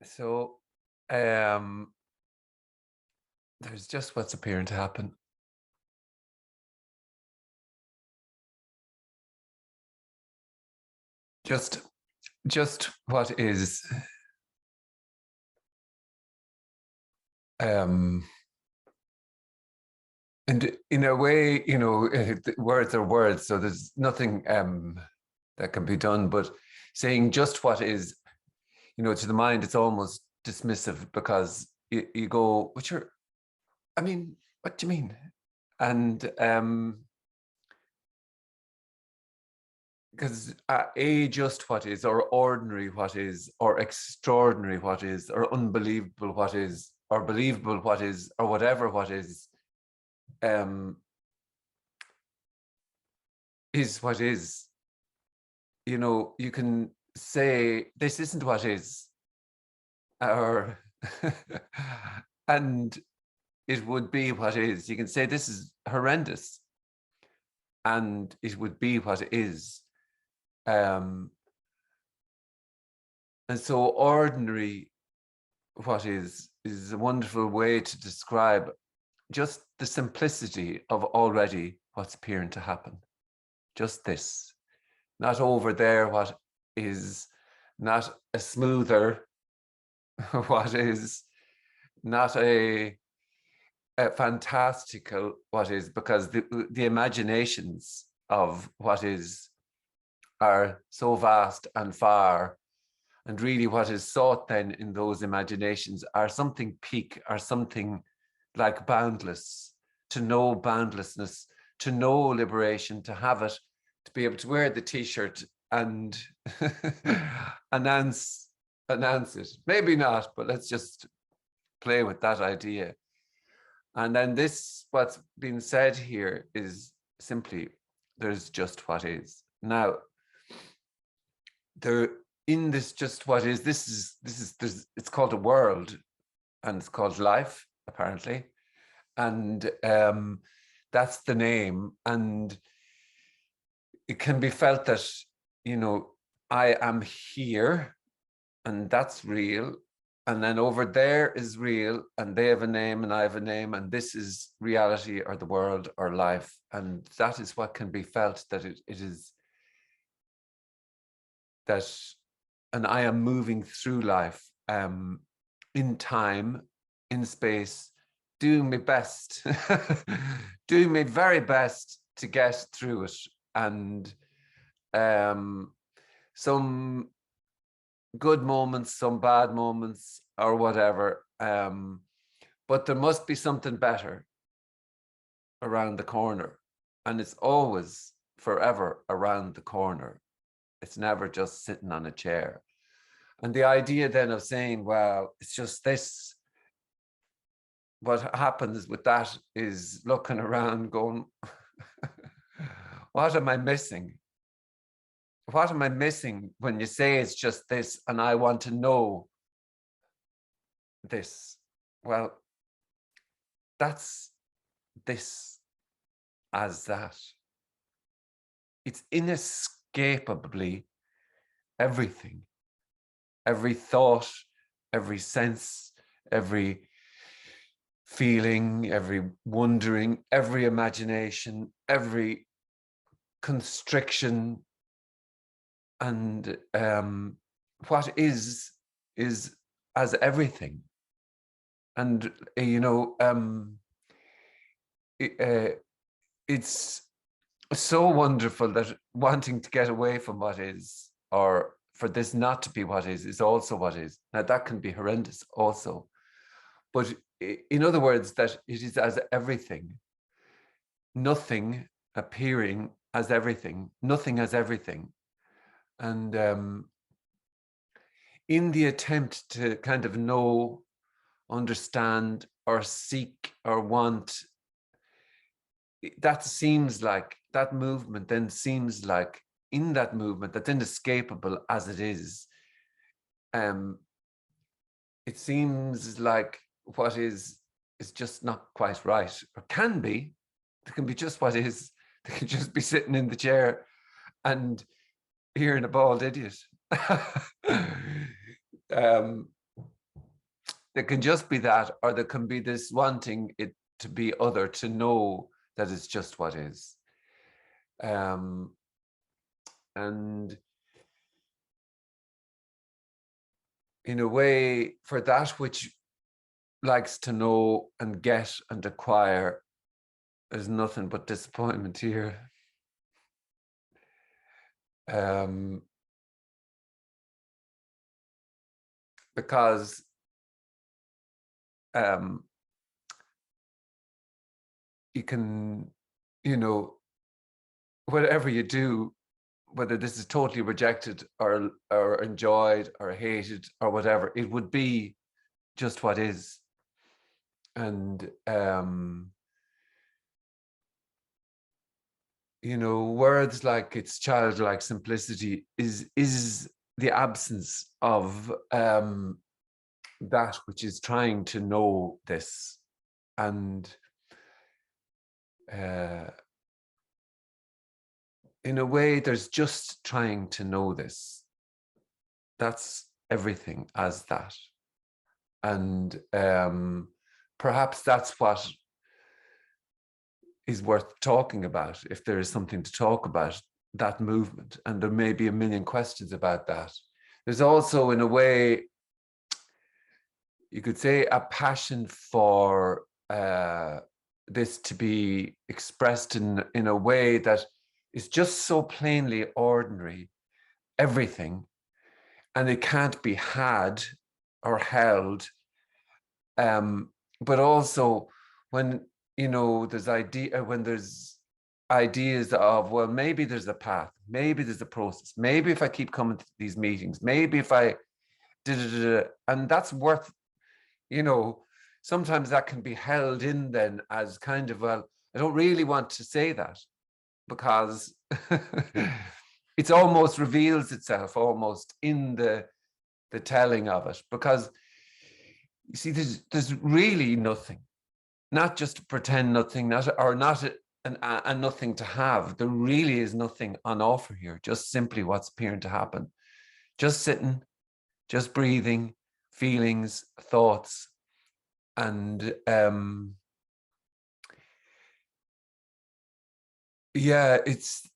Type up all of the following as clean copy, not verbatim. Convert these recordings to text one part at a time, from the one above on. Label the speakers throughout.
Speaker 1: So there's just what's appearing to happen. Just just what is um and in a way, words are words, so there's nothing that can be done, but saying just what is, to the mind, it's almost dismissive because you go, which are, I mean, what do you mean? And because a just what is, or ordinary what is, or extraordinary what is, or unbelievable what is, or believable what is, or whatever what um is what is. You can say this isn't what is, or and it would be what is. You can say this is horrendous, and it would be what is. And so ordinary what is a wonderful way to describe just the simplicity of already what's appearing to happen. Just this, not over there what is, not a smoother what is, not a fantastical what is, because the imaginations of what is are so vast and far. And really what is sought then in those imaginations are something peak, or something like boundless, to know boundlessness, to know liberation, to have it, to be able to wear the t-shirt and announce it. Maybe not, but let's just play with that idea. And then this, what's been said here, is simply there's just what is. Now, there, in this just what is, it's called a world, and it's called life, apparently. And that's the name. And it can be felt that, I am here, and that's real. And then over there is real, and they have a name and I have a name, and this is reality, or the world, or life. And that is what can be felt, that it is that, and I am moving through life, in time, in space, doing my best, doing my very best to get through it. And some good moments, some bad moments, or whatever. But there must be something better around the corner. And it's always forever around the corner. It's never just sitting on a chair. And the idea then of saying, well, it's just this, what happens with that is looking around going, what am I missing? What am I missing when you say it's just this and I want to know this? Well, that's this as that. It's inescapably everything. Every thought, every sense, every feeling, every wondering, every imagination, every constriction. And what is as everything. And it's so wonderful that wanting to get away from what is, or for this not to be what is also what is. Now that can be horrendous also, but in other words, that it is as everything, nothing appearing as everything, nothing as everything. And in the attempt to kind of know, understand, or seek, or want, that seems like, that movement then seems like, in that movement that's inescapable as it is, it seems like what is just not quite right, or can be. It can be just what is. They can just be sitting in the chair and hearing a bald idiot. there can just be that, or there can be this wanting it to be other, to know that it's just what is. And in a way, for that which likes to know and get and acquire, there's nothing but disappointment here. Because you can, whatever you do, whether this is totally rejected or enjoyed or hated or whatever, it would be just what is. And words like its childlike simplicity is the absence of that which is trying to know this. And in a way, there's just trying to know this. That's everything as that. And perhaps that's what is worth talking about, if there is something to talk about, that movement. And there may be a million questions about that. There's also, in a way, you could say, a passion for this to be expressed in a way that is just so plainly ordinary, everything, and it can't be had or held. But also when, there's ideas of, well, maybe there's a path, maybe there's a process, maybe if I keep coming to these meetings, maybe if I and that's worth, sometimes that can be held in then as kind of, well, I don't really want to say that, because it almost reveals itself almost in the telling of it, because you see, there's really nothing, not just pretend nothing, not a nothing to have. There really is nothing on offer here, just simply what's appearing to happen. Just sitting, just breathing, feelings, thoughts, and yeah, it's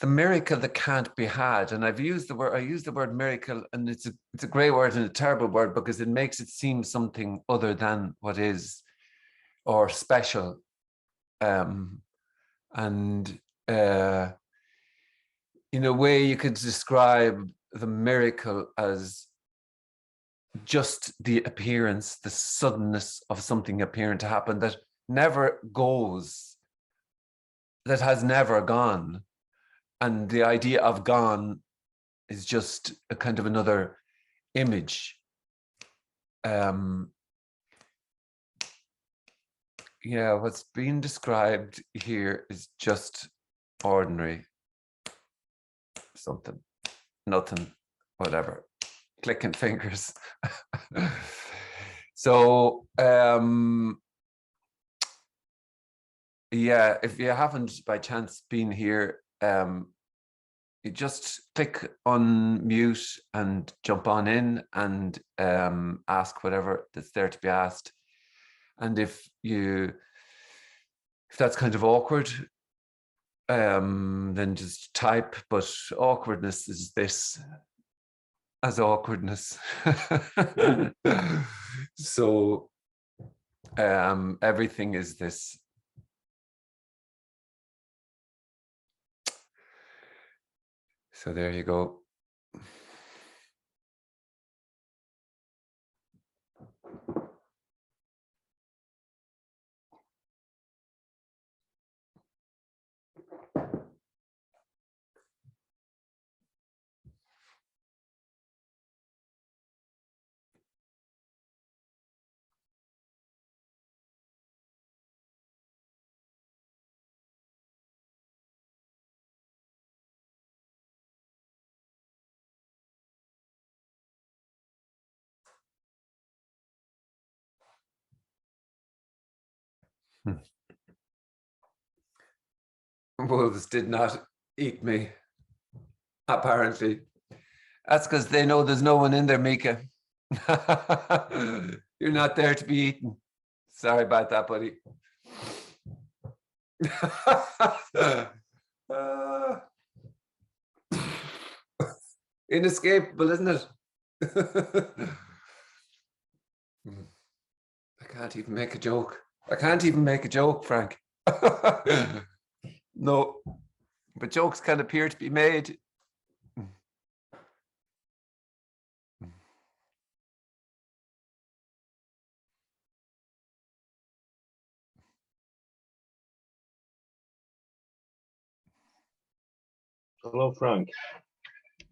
Speaker 1: the miracle that can't be had. And I use the word miracle, and it's a great word and a terrible word, because it makes it seem something other than what is, or special. And in a way, you could describe the miracle as just the appearance, the suddenness of something appearing to happen that never goes, that has never gone. And the idea of gone is just a kind of another image. Yeah, what's being described here is just ordinary something, nothing, whatever, clicking fingers. So yeah, if you haven't by chance been here, you just click on mute and jump on in and ask whatever that's there to be asked. And if that's kind of awkward, then just type. But awkwardness is this, as awkwardness. So everything is this. So there you go. Wolves did not eat me, apparently. That's because they know there's no one in there, Mika. You're not there to be eaten. Sorry about that, buddy. Uh, inescapable, isn't it? I can't even make a joke. I can't even make a joke, Frank. No, but jokes can appear to be made.
Speaker 2: Hello, Frank.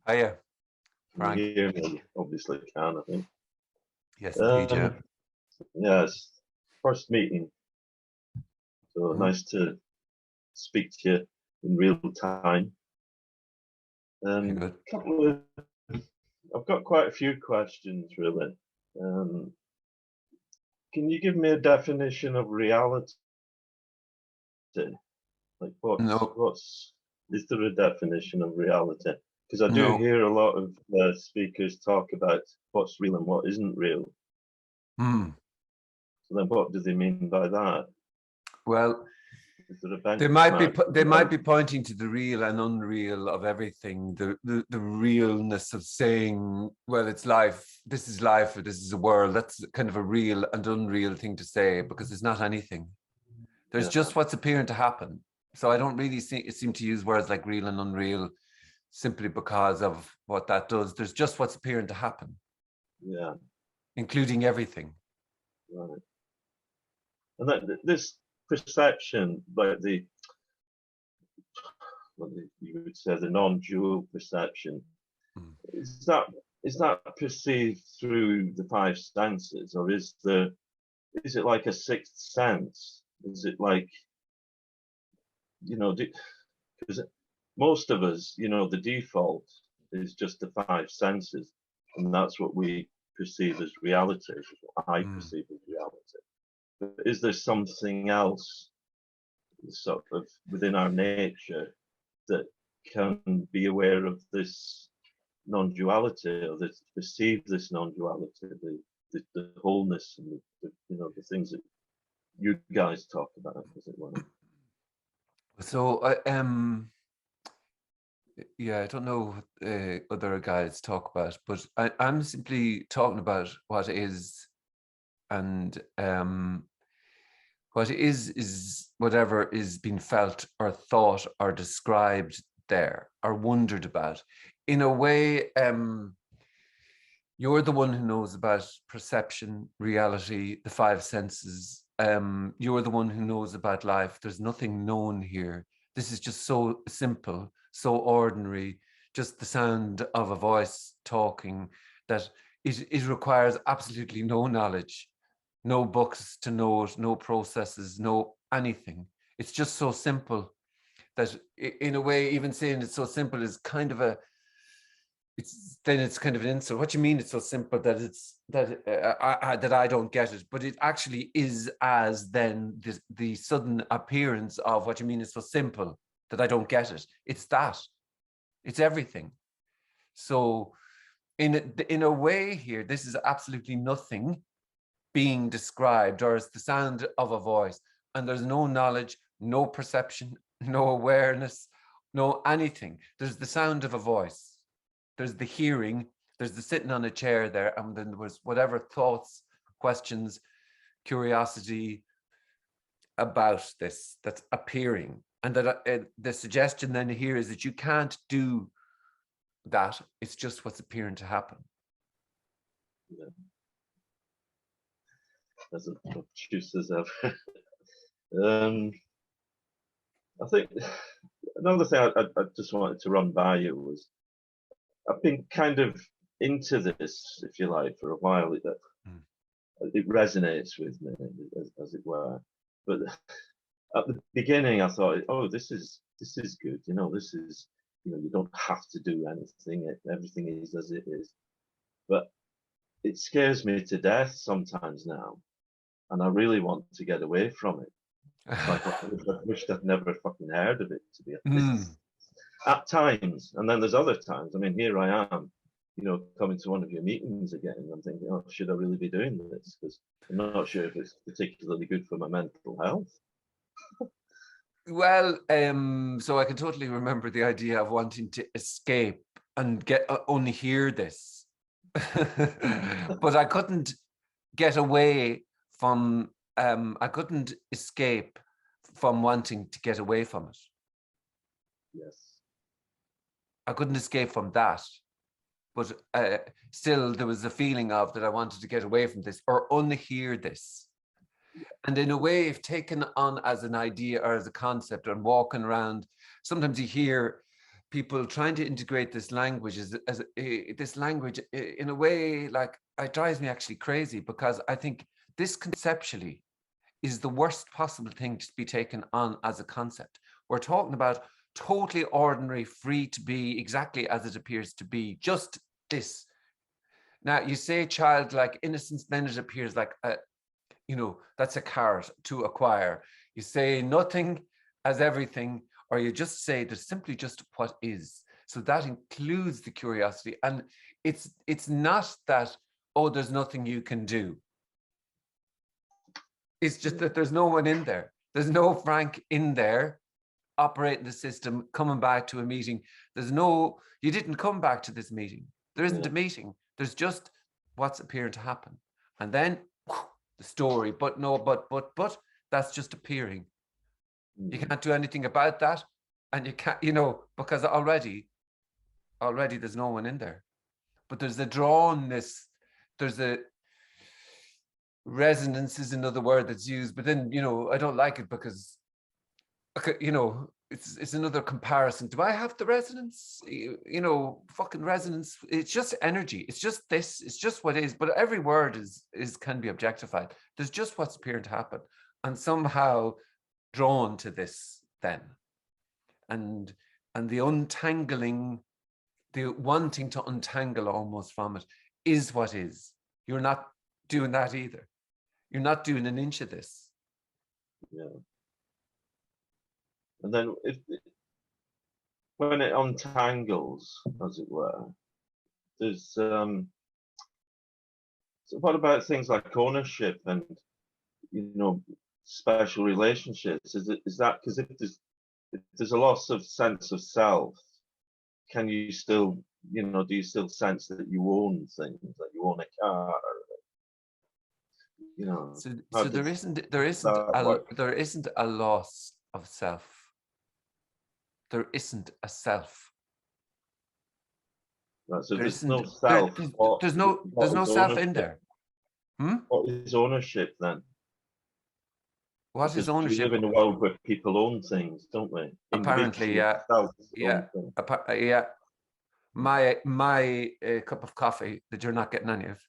Speaker 1: Hiya,
Speaker 2: Can
Speaker 1: Frank.
Speaker 2: you hear me? Obviously can, I think.
Speaker 1: Yes, indeed, yeah.
Speaker 2: Yes, first meeting. So nice to speak to you in real time.
Speaker 1: Very good.
Speaker 2: I've got quite a few questions, really. Can you give me a definition of reality? Like,
Speaker 1: No,
Speaker 2: is there a definition of reality? Because I do
Speaker 1: no.
Speaker 2: hear a lot of speakers talk about what's real and what isn't real.
Speaker 1: Hmm.
Speaker 2: So then, what do they mean by that?
Speaker 1: Well,
Speaker 2: Is there a
Speaker 1: they might
Speaker 2: benchmark?
Speaker 1: be pointing to the real and unreal of everything. The realness of saying, well, it's life. This is life. Or this is a world. That's kind of a real and unreal thing to say because it's not anything. There's just what's appearing to happen. So I don't really seem to use words like real and unreal simply because of what that does. There's just what's appearing to happen.
Speaker 2: Yeah.
Speaker 1: Including everything.
Speaker 2: Right. And this perception, like what you would say, the non-dual perception, is that perceived through the five senses, or is it like a sixth sense? Is it like, because most of us, the default is just the five senses, and that's what we perceive as reality, what I perceive as reality. But is there something else sort of within our nature that can be aware of this non-duality, or that perceive this non-duality, the wholeness, and the things that you guys talk about, as it were?
Speaker 1: So yeah, I don't know what other guys talk about, but I'm simply talking about what is, and what is whatever is being felt or thought or described there or wondered about. In a way, you're the one who knows about perception, reality, the five senses. You're the one who knows about life. There's nothing known here. This is just so simple, so ordinary, just the sound of a voice talking, that it requires absolutely no knowledge, no books to know it, no processes, no anything. It's just so simple that in a way, even saying it's so simple is kind of it's kind of an insult. What do you mean it's so simple that that I don't get it? But it actually is, as then the sudden appearance of what you mean is so simple that I don't get it. It's that. It's everything. So in a way here, this is absolutely nothing being described, or it's the sound of a voice, and there's no knowledge, no perception, no awareness, no anything. There's the sound of a voice. There's the hearing, there's the sitting on a chair there, and then there was whatever thoughts, questions, curiosity about this that's appearing. And that the suggestion then here is that you can't do that. It's just what's appearing to happen.
Speaker 2: Yeah. As obtuse as ever. I think another thing I just wanted to run by you was, I've been kind of into this, if you like, for a while. It resonates with me, as it were. But at the beginning, I thought, oh, this is good. This is, you don't have to do anything. Everything is as it is. But it scares me to death sometimes now, and I really want to get away from it. It's like, I wish I'd never fucking heard of it, to be honest. At times, and then there's other times. I mean, here I am, coming to one of your meetings again, I'm thinking, oh, should I really be doing this? Because I'm not sure if it's particularly good for my mental health.
Speaker 1: Well, so I can totally remember the idea of wanting to escape and get only hear this, but I couldn't get away from. I couldn't escape from wanting to get away from it.
Speaker 2: Yes.
Speaker 1: I couldn't escape from that, but still there was a feeling of that I wanted to get away from this or unhear this. And in a way, if taken on as an idea or as a concept and walking around, sometimes you hear people trying to integrate this language as this language in a way, like, it drives me actually crazy, because I think this conceptually is the worst possible thing to be taken on as a concept. We're talking about totally ordinary, free to be exactly as it appears to be, just this. Now, you say childlike innocence, then it appears like that's a carrot to acquire. You say nothing as everything, or you just say there's simply just what is. So that includes the curiosity. And it's not that, oh, there's nothing you can do. It's just that there's no one in there. There's no Frank in there operating the system, coming back to a meeting. You didn't come back to this meeting. There isn't a meeting. There's just what's appearing to happen. And then the story, but that's just appearing. You can't do anything about that. And you can't, because already there's no one in there. But there's a drawnness, there's a resonance is another word that's used, but then, I don't like it because, it's another comparison. Do I have the resonance? Fucking resonance. It's just energy. It's just this. It's just what is. But every word can be objectified. There's just what's appearing to happen, and somehow drawn to this then, and the untangling, the wanting to untangle almost from it is what is. You're not doing that either. You're not doing an inch of this.
Speaker 2: Yeah. And then when it untangles, as it were, there's so what about things like ownership and special relationships? Is that because if there's a loss of sense of self, can you still do you still sense that you own things, that you own a car?
Speaker 1: So there isn't a loss of self. There isn't a self.
Speaker 2: Right, so there's no self.
Speaker 1: There's no self in there.
Speaker 2: What is ownership then?
Speaker 1: What is ownership?
Speaker 2: We live in a world where people own things, don't we?
Speaker 1: Apparently, yeah. Yeah. My cup of coffee that you're not getting any of.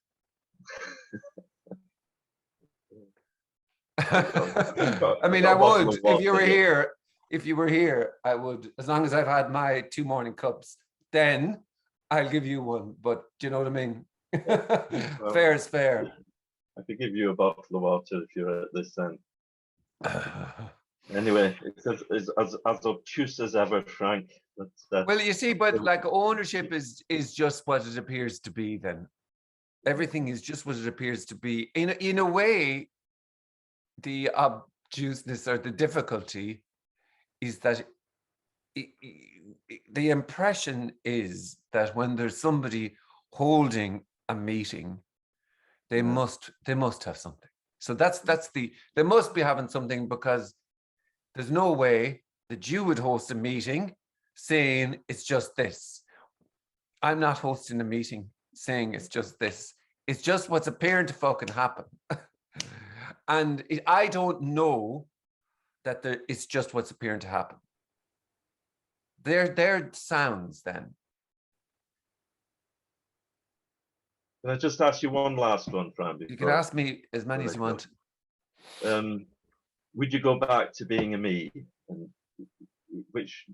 Speaker 1: I mean, I would if you were here. If you were here, I would, as long as I've had my 2 morning cups, then I'll give you one. But do you know what I mean? Fair is fair.
Speaker 2: I could give you a bottle of water if you're at this end. Anyway, it's as obtuse as ever, Frank.
Speaker 1: Well, you see, but like ownership is just what it appears to be. Then everything is just what it appears to be. In a way, the obtuseness or the difficulty is that the impression is that when there's somebody holding a meeting, they must have something. So they must be having something, because there's no way that you would host a meeting saying it's just this. I'm not hosting a meeting saying it's just this. It's just what's appearing to fucking happen. And I don't know that it's just what's appearing to happen. They're sounds then.
Speaker 2: Can I just ask you one last one, Fran?
Speaker 1: You can ask me as many as you want.
Speaker 2: Would you go back to being a me? And which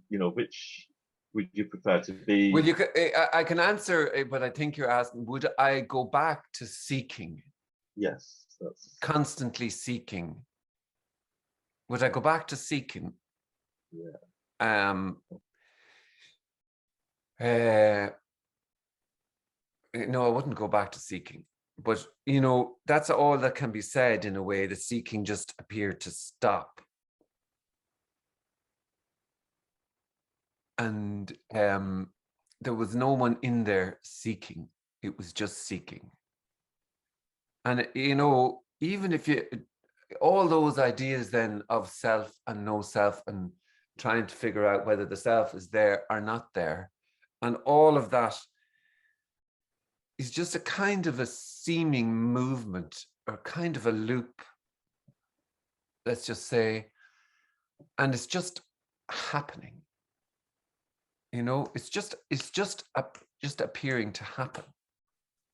Speaker 2: would you prefer to be?
Speaker 1: Well, I can answer, but I think you're asking, would I go back to seeking?
Speaker 2: Yes.
Speaker 1: Constantly seeking. Would I go back to seeking?
Speaker 2: Yeah.
Speaker 1: no, I wouldn't go back to seeking. But, that's all that can be said in a way. The seeking just appeared to stop. And there was no one in there seeking. It was just seeking. And, even if all those ideas then of self and no self and trying to figure out whether the self is there or not there, and all of that is just a kind of a seeming movement or kind of a loop, let's just say, and it's just happening. It's just appearing to happen,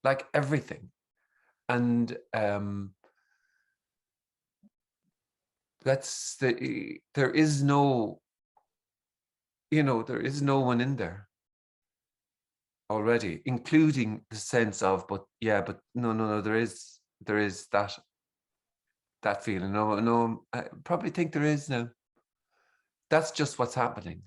Speaker 1: like everything. And there is no, there is no one in there already, including the sense of, but no, there is that feeling. No, I probably think there is now. That's just what's happening.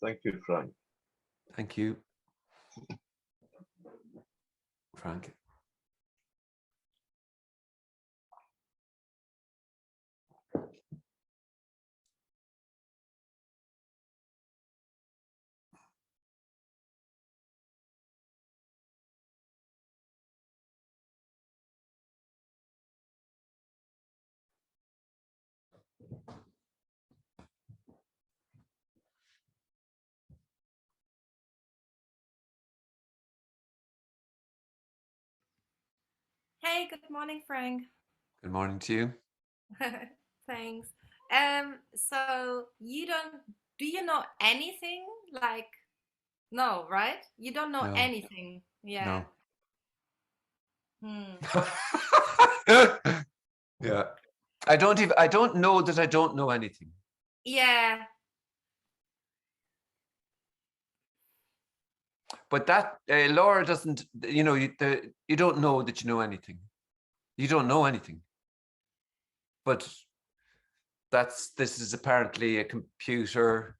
Speaker 2: Thank you, Frank.
Speaker 1: Thank you, Frank.
Speaker 3: Hey, good morning, Frank.
Speaker 1: Good morning to you.
Speaker 3: Thanks. So do you know anything? Like, no, right? You don't know
Speaker 1: No.
Speaker 3: anything. Yeah.
Speaker 1: No. Yeah. I don't know that I don't know anything.
Speaker 3: Yeah.
Speaker 1: But that Laura doesn't, you don't know that you know anything. You don't know anything. But this is apparently a computer,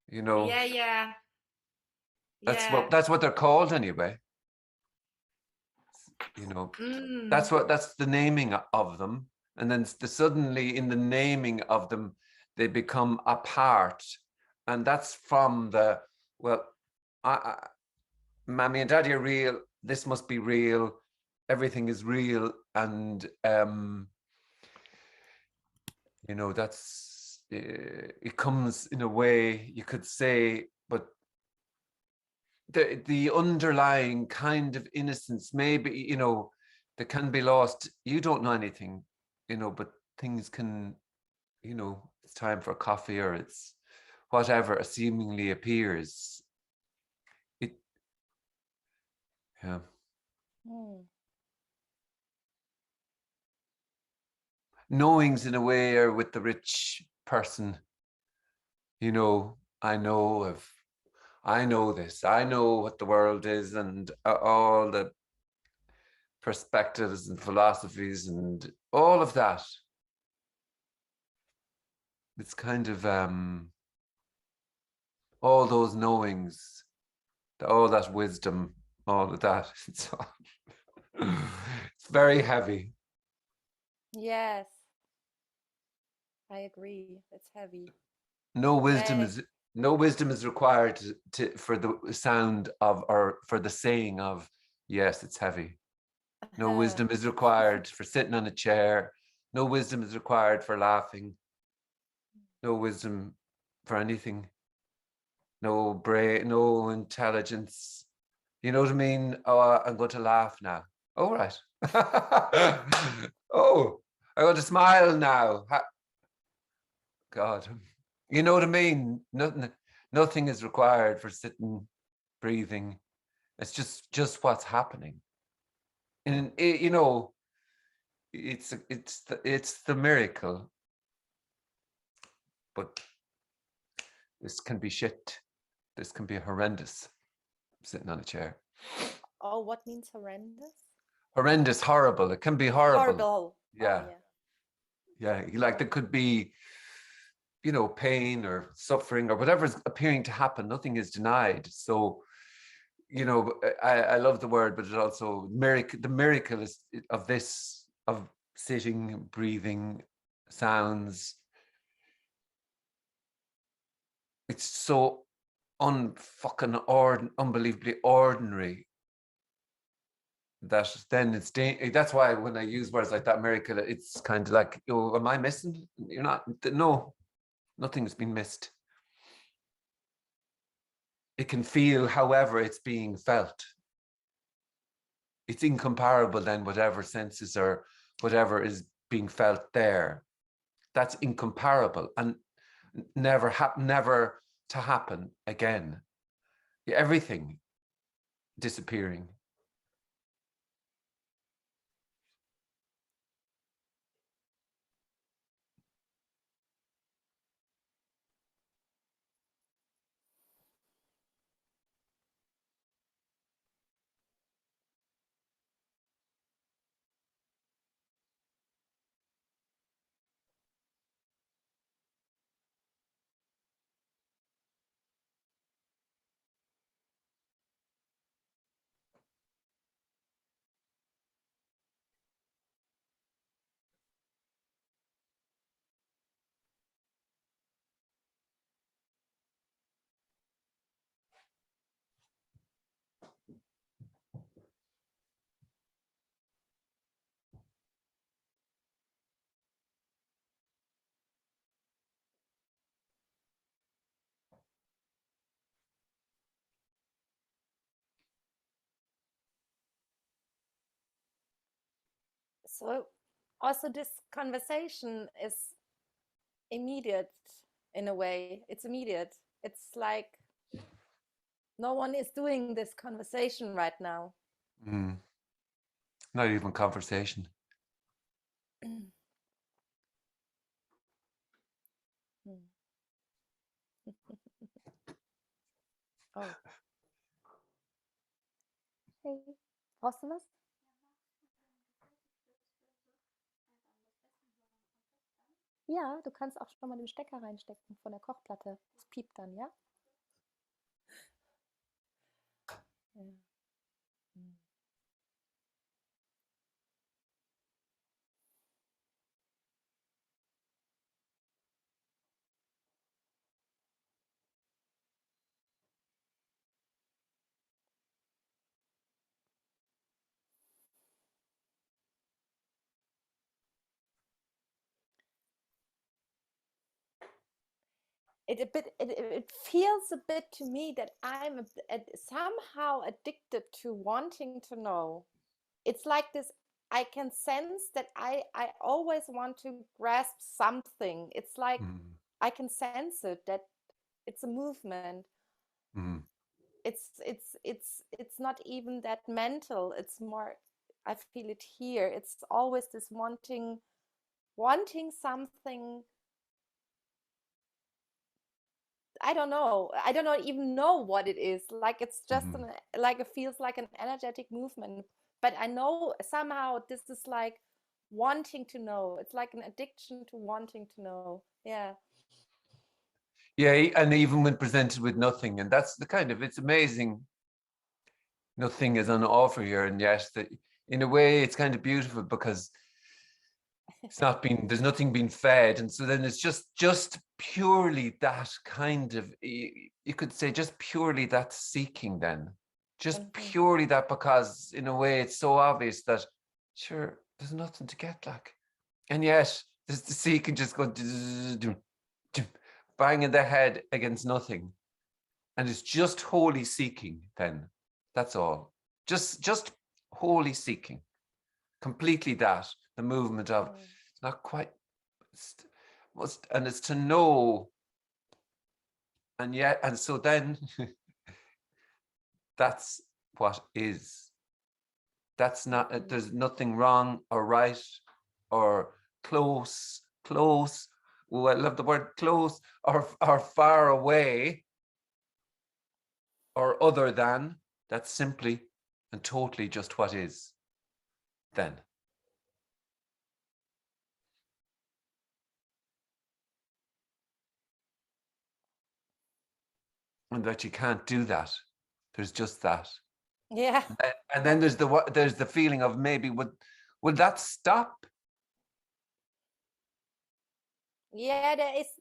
Speaker 3: Yeah.
Speaker 1: That's what they're called anyway. That's the naming of them. And then suddenly in the naming of them, they become a part. And that's from Mommy and Daddy are real. This must be real. Everything is real. And, that's, it comes in a way you could say, but the underlying kind of innocence, maybe, that can be lost. You don't know anything, but things can, it's time for coffee or it's whatever seemingly appears. Yeah. Knowings in a way are with the rich person. I know this. I know what the world is and all the perspectives and philosophies and all of that. It's kind of all those knowings, all that wisdom, all of that. It's very heavy.
Speaker 4: Yes, I agree. It's heavy.
Speaker 1: No wisdom is required for the sound of, or for the saying of, yes, it's heavy. No wisdom is required for sitting on a chair. No wisdom is required for laughing. No wisdom for anything. No brain, no intelligence. You know what I mean? Oh, I'm going to laugh now. Oh, right. Oh, I'm going to smile now. God. You know what I mean? Nothing is required for sitting, breathing. It's just what's happening. And it's the miracle. But this can be shit. This can be horrendous. Sitting on a chair.
Speaker 4: Oh, what means horrendous?
Speaker 1: Horrendous, horrible. It can be horrible.
Speaker 4: Horrible.
Speaker 1: Yeah.
Speaker 4: Oh,
Speaker 1: Yeah, like there could be, you know, pain or suffering or whatever is appearing to happen. Nothing is denied. So, you know, I love the word, but it also the miracle is of this, of sitting, breathing, sounds. It's so unbelievably ordinary that then it's that's why when I use words like that, miracle, it's kind of like, oh, am I missing? You're not. No, nothing's been missed. It can feel however it's being felt. It's incomparable then, whatever senses or whatever is being felt there. That's incomparable and never to happen again. Everything disappearing.
Speaker 4: So also this conversation is immediate in a way. It's immediate. It's like no one is doing this conversation right now.
Speaker 1: Not even conversation.
Speaker 4: Oh. Hey, brauchst du was? Ja, du kannst auch schon mal den Stecker reinstecken von der Kochplatte. Es piept dann, ja? Ja. It feels a bit to me that I'm somehow addicted to wanting to know. It's like this, I can sense that I always want to grasp something. It's like I can sense it, that it's a movement. It's not even that mental. It's more, I feel it here. It's always this wanting something. I don't know. I don't even know what it is. Like it's just like it feels like an energetic movement. But I know somehow this is like wanting to know. It's like an addiction to wanting to know. Yeah.
Speaker 1: Yeah, and even when presented with nothing, and that's the kind of, it's amazing. Nothing is on offer here, and yet that in a way it's kind of beautiful because it's not being, there's nothing being fed, and so then it's just purely that kind of, you could say just purely that seeking then, just purely that, because in a way it's so obvious that sure there's nothing to get, like, and yet there's the seeking just going banging the head against nothing, and it's just wholly seeking then. That's all. Just wholly seeking. Completely that. The movement of, it's not quite, and it's to know, and yet, and so then that's what is. That's not, there's nothing wrong or right or close. Oh, I love the word close, or far away or other than. That's simply and totally just what is then. and that you can't do that. There's just that.
Speaker 4: Yeah.
Speaker 1: And then there's the feeling of maybe would that stop?
Speaker 4: Yeah,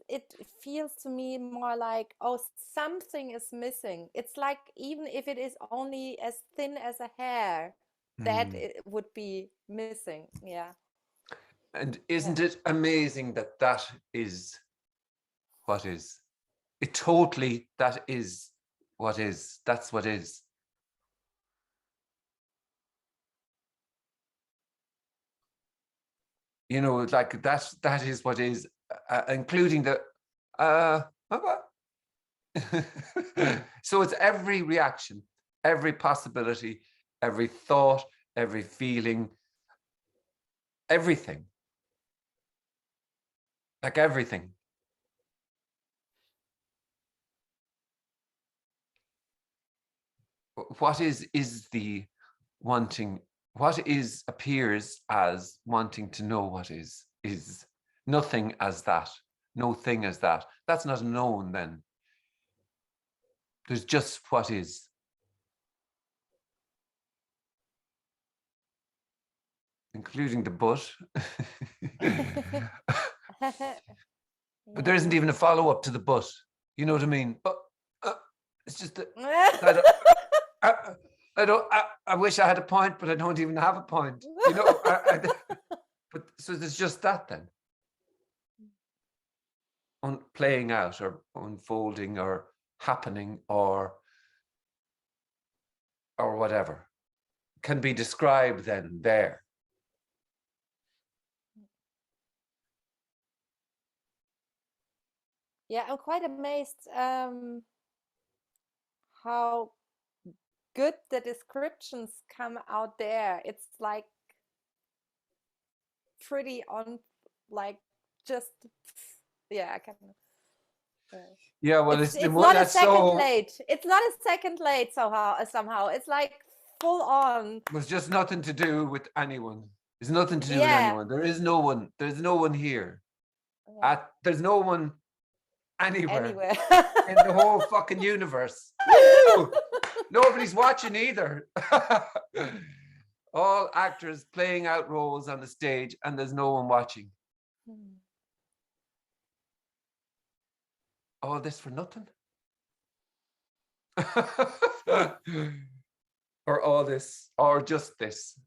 Speaker 4: it feels to me more like, oh, something is missing. It's like, even if it is only as thin as a hair, that it would be missing. Yeah.
Speaker 1: And isn't it amazing that that is what is? It totally, that is what is. That's what is. You know, like that is what is, including the so it's every reaction, every possibility, every thought, every feeling, everything. Like everything. What is the wanting, what is appears as wanting to know what is nothing as that, no thing as that. That's not known then. There's just what is. Including the butt. But there isn't even a follow-up to the butt. You know what I mean? But it's just that I wish I had a point, but I don't even have a point. You know, but so there's just that then. Playing out or unfolding or happening or whatever can be described then there.
Speaker 4: Yeah, I'm quite amazed how good the descriptions come out there. It's like pretty on, like, just, yeah, I can.
Speaker 1: Yeah, well,
Speaker 4: it's not a second late. It's not a second late somehow. It's like full on.
Speaker 1: It was just nothing to do with anyone. There's nothing to do with anyone. There is no one. There's no one here. Yeah. There's no one anywhere. In the whole fucking universe. Nobody's watching either. All actors playing out roles on the stage, and there's no one watching. All this for nothing? Or all this, or just this.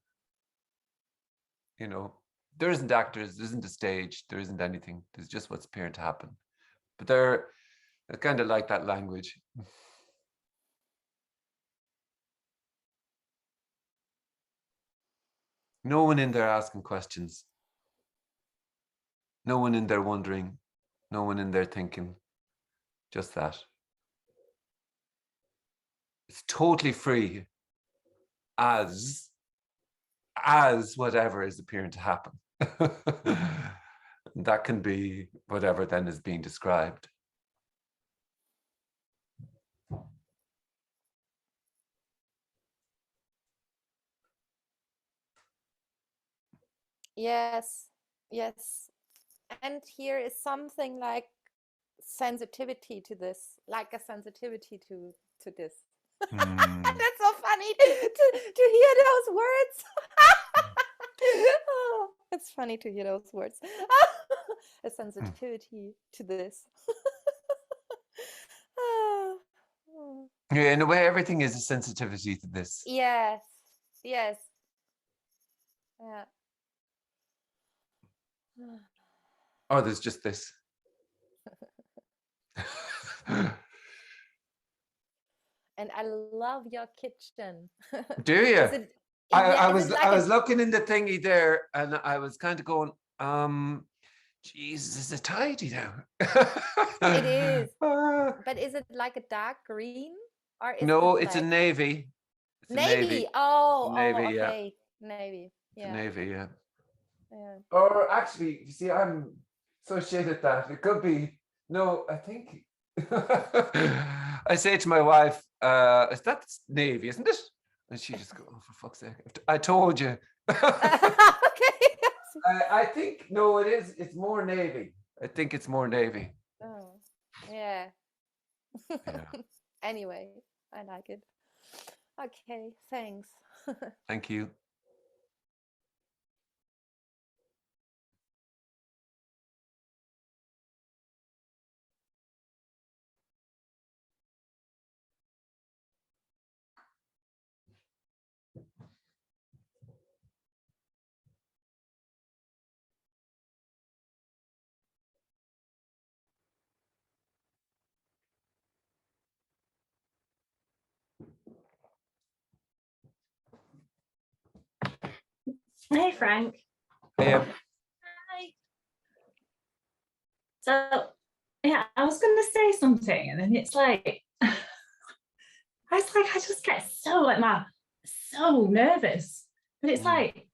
Speaker 1: You know, there isn't actors, there isn't a stage, there isn't anything. There's just what's appearing to happen. But they're kind of like that language. No one in there asking questions. No one in there wondering. No one in there thinking. Just that. It's totally free as whatever is appearing to happen. That can be whatever then is being described.
Speaker 4: Yes, yes. And here is something like sensitivity to this, like a sensitivity to this. That's so funny to hear those words. Oh, it's funny to hear those words. A sensitivity to this.
Speaker 1: Yeah, in a way, everything is a sensitivity to this.
Speaker 4: Yes, yes. Yeah.
Speaker 1: Or there's just this.
Speaker 4: And I love your kitchen.
Speaker 1: Do you? I was looking in the thingy there, and I was kind of going, Jesus, is it tidy now?
Speaker 4: It is. But is it like a dark green? Or is
Speaker 1: no, it's a navy.
Speaker 4: It's navy. Oh,
Speaker 1: navy,
Speaker 4: okay.
Speaker 1: Yeah.
Speaker 4: Navy. Yeah.
Speaker 1: Navy, yeah.
Speaker 4: Yeah.
Speaker 1: Or actually, you see, I'm so shit at that. It could be, no, I think, I say to my wife, that's navy, isn't it? And she just goes, oh, for fuck's sake, I told you.
Speaker 4: Okay.
Speaker 1: I think, no, it is. It's more navy. I think it's more navy.
Speaker 4: Oh, yeah.
Speaker 1: Yeah.
Speaker 4: anyway, I like it. Okay, thanks.
Speaker 1: Thank you.
Speaker 5: Hey, Frank.
Speaker 1: Hey.
Speaker 5: Hi. So, yeah, I was going to say something, and then it's like, I just get so so nervous. But it's like,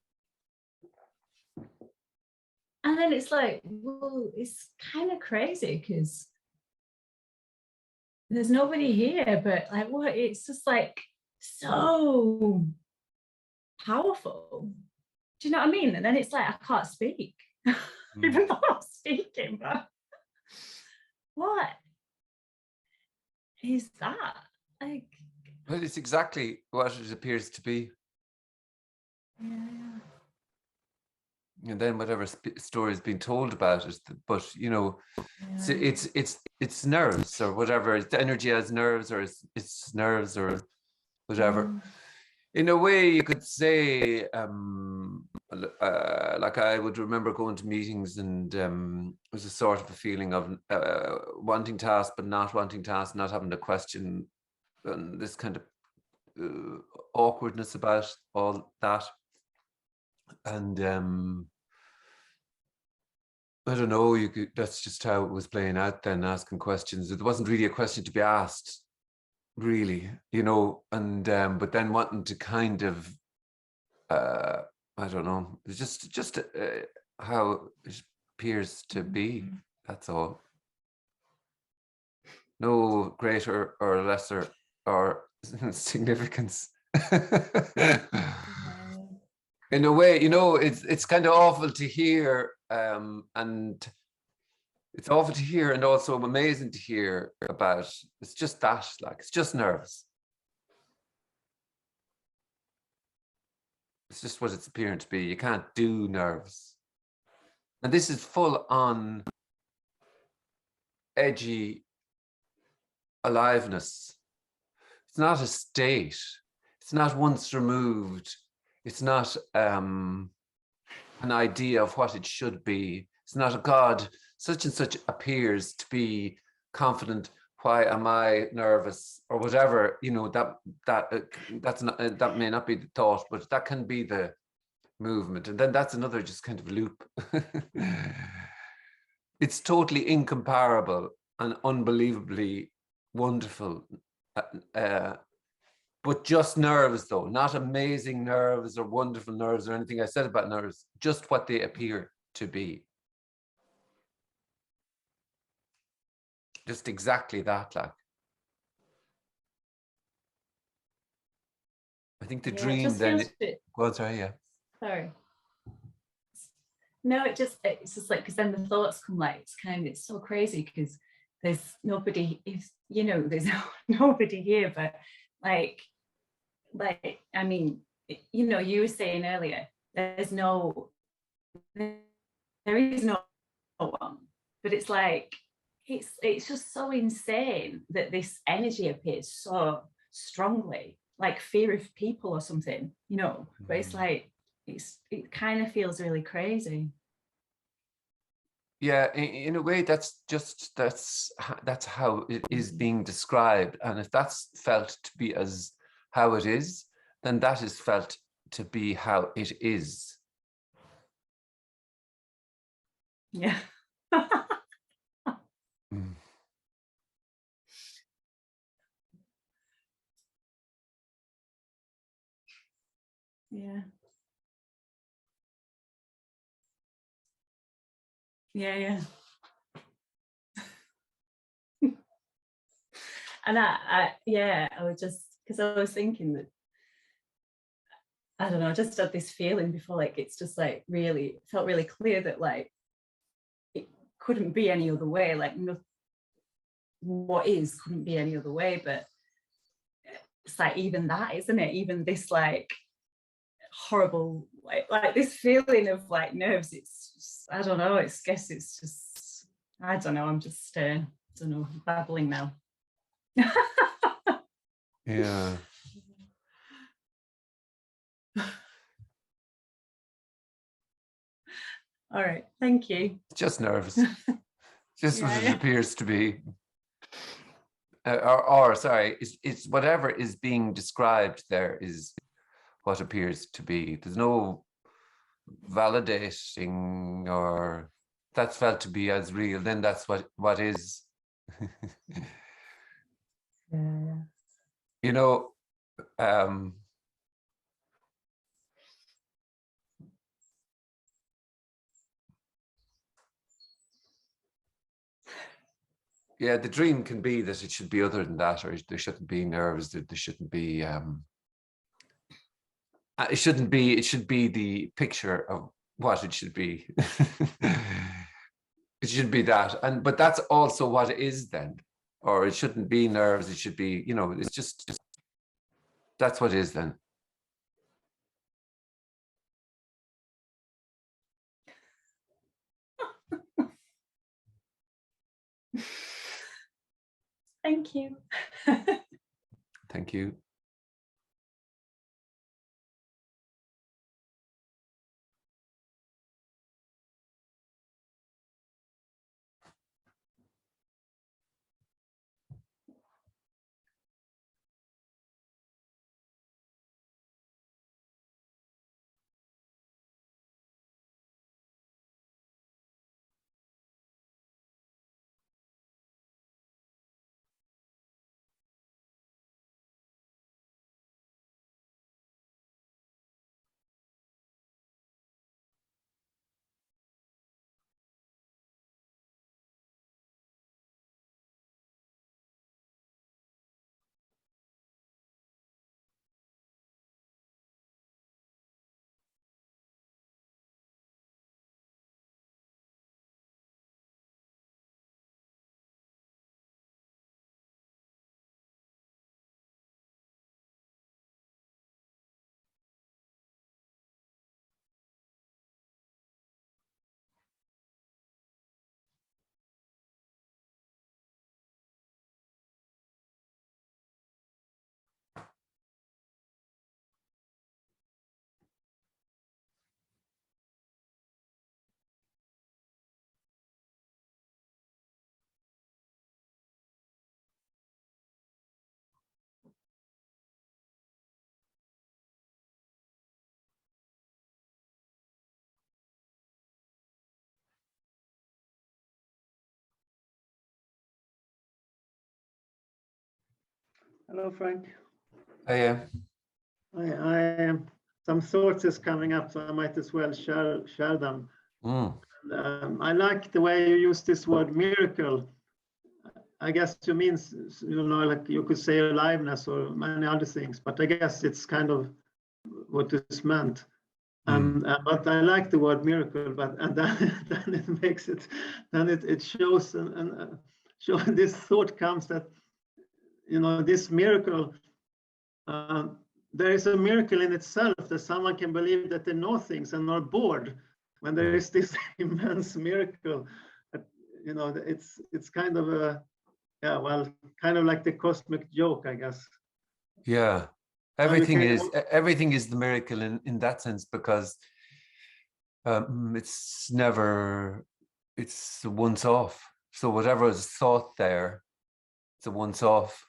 Speaker 5: and then it's like, well, it's kind of crazy because there's nobody here, but like, what? It's just like so powerful. Do you know what I mean? And then it's like, I can't speak, even though I'm speaking, but what is that? Like,
Speaker 1: well, it's exactly what it appears to be.
Speaker 5: Yeah.
Speaker 1: And then whatever story has been told about it, but you know, it's nerves or whatever. It's energy as nerves, or it's nerves or whatever. In a way, you could say, like I would remember going to meetings, and it was a sort of a feeling of wanting to ask but not wanting to ask, not having to question, and this kind of awkwardness about all that. And I don't know, that's just how it was playing out then, asking questions. It wasn't really a question to be asked, really, you know, and but then wanting to kind of I don't know, it's just how it appears to be, that's all. No greater or lesser or significance. In a way, you know, it's kind of awful to hear, and it's awful to hear, and also amazing to hear about. It's just that, like, it's just nerves. It's just what it's appearing to be. You can't do nerves. And this is full on edgy aliveness. It's not a state. It's not once removed. It's not an idea of what it should be. It's not a God. Such and such appears to be confident. Why am I nervous, or whatever? You know, that's not, that may not be the thought, but that can be the movement. And then that's another just kind of loop. It's totally incomparable and unbelievably wonderful. But just nerves, though, not amazing nerves or wonderful nerves or anything I said about nerves, just what they appear to be. Just exactly that, like. I think the dream then. Go on, sorry, yeah.
Speaker 5: Sorry. No, it's just like, because then the thoughts come, like, it's so crazy because there's nobody, you know, there's nobody here, but like, I mean, you know, you were saying earlier, there is no one, but it's like, it's just so insane that this energy appears so strongly, like fear of people or something, you know, but it's like, it kind of feels really crazy.
Speaker 1: Yeah, in a way, that's how it is being described, and if that's felt to be as how it is, then that is felt to be how it is.
Speaker 5: Yeah. Yeah. Yeah. And I was just, because I was thinking that, I don't know, I just had this feeling before, like, it's just like really felt really clear that, like, it couldn't be any other way, like, what is couldn't be any other way, but it's like even that, isn't it? Even this like horrible, like this feeling of like nerves. It's just, I don't know. It's guess it's just, I don't know. I'm just I don't know, babbling now.
Speaker 1: Yeah.
Speaker 5: All right, thank you.
Speaker 1: Just nerves. Just
Speaker 5: Yeah,
Speaker 1: what it
Speaker 5: yeah.
Speaker 1: appears to be. Or sorry, it's whatever is being described there is what appears to be. There's no validating, or that's felt to be as real, then that's what is.
Speaker 5: Yeah.
Speaker 1: You know, yeah, the dream can be that it should be other than that, or there shouldn't be nerves, there shouldn't be it shouldn't be, it should be the picture of what it should be. It should be that, but that's also what it is then. Or it shouldn't be nerves, it should be, you know, it's just that's what it is then.
Speaker 5: Thank you.
Speaker 1: Thank you.
Speaker 6: Hello, Frank.
Speaker 1: I am.
Speaker 6: I some thoughts is coming up, so I might as well share them. I like the way you use this word miracle. I guess you mean, you know, like you could say aliveness or many other things, but I guess it's kind of what is meant. But I like the word miracle, but and then it makes it, then it shows and this thought comes that, you know, this miracle, there is a miracle in itself that someone can believe that they know things and are bored when there is this immense miracle. You know, it's kind of a, yeah, well, kind of like the cosmic joke, I guess.
Speaker 1: Yeah, everything is the miracle in that sense, because it's never, it's once off. So whatever is thought there, it's a once off,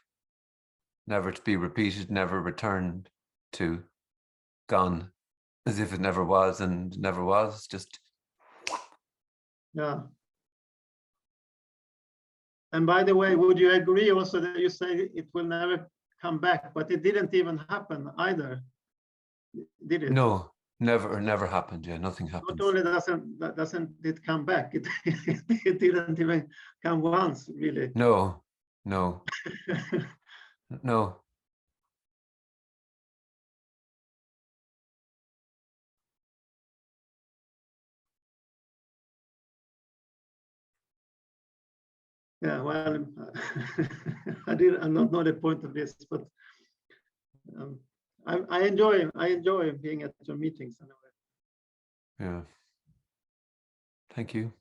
Speaker 1: never to be repeated, never returned to, gone, as if it never was and never was, just.
Speaker 6: Yeah. And by the way, would you agree also that you say it will never come back, but it didn't even happen either, did it?
Speaker 1: No, never happened. Yeah, nothing happened.
Speaker 6: Not only doesn't it come back, it didn't even come once, really.
Speaker 1: No. No.
Speaker 6: Yeah, well, I don't know the point of this, but I enjoy being at your meetings anyway.
Speaker 1: Yeah. Thank you.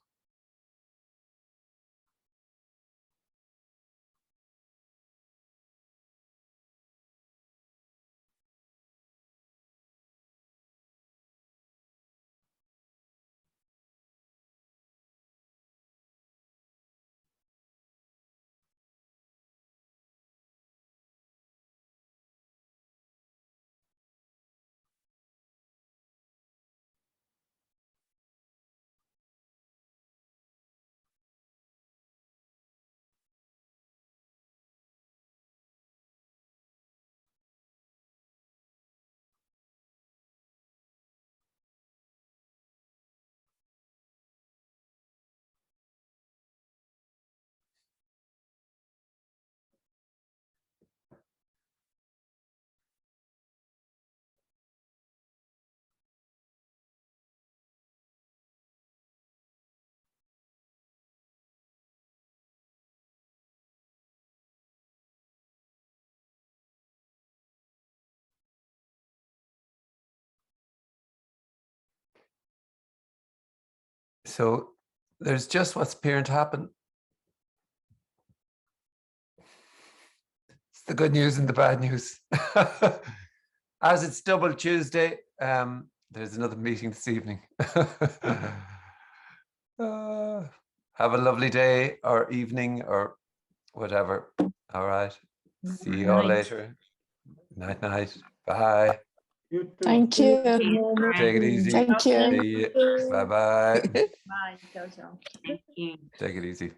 Speaker 1: So there's just what's appearing to happen. It's the good news and the bad news. As it's Double Tuesday, there's another meeting this evening. Have a lovely day or evening or whatever. All right. See you all later. Night, night. Bye.
Speaker 6: You too.
Speaker 7: Thank you.
Speaker 1: Take it easy.
Speaker 7: Thank you.
Speaker 1: See you. Bye-bye.
Speaker 5: Bye, Jojo.
Speaker 3: Thank you.
Speaker 1: Take it easy.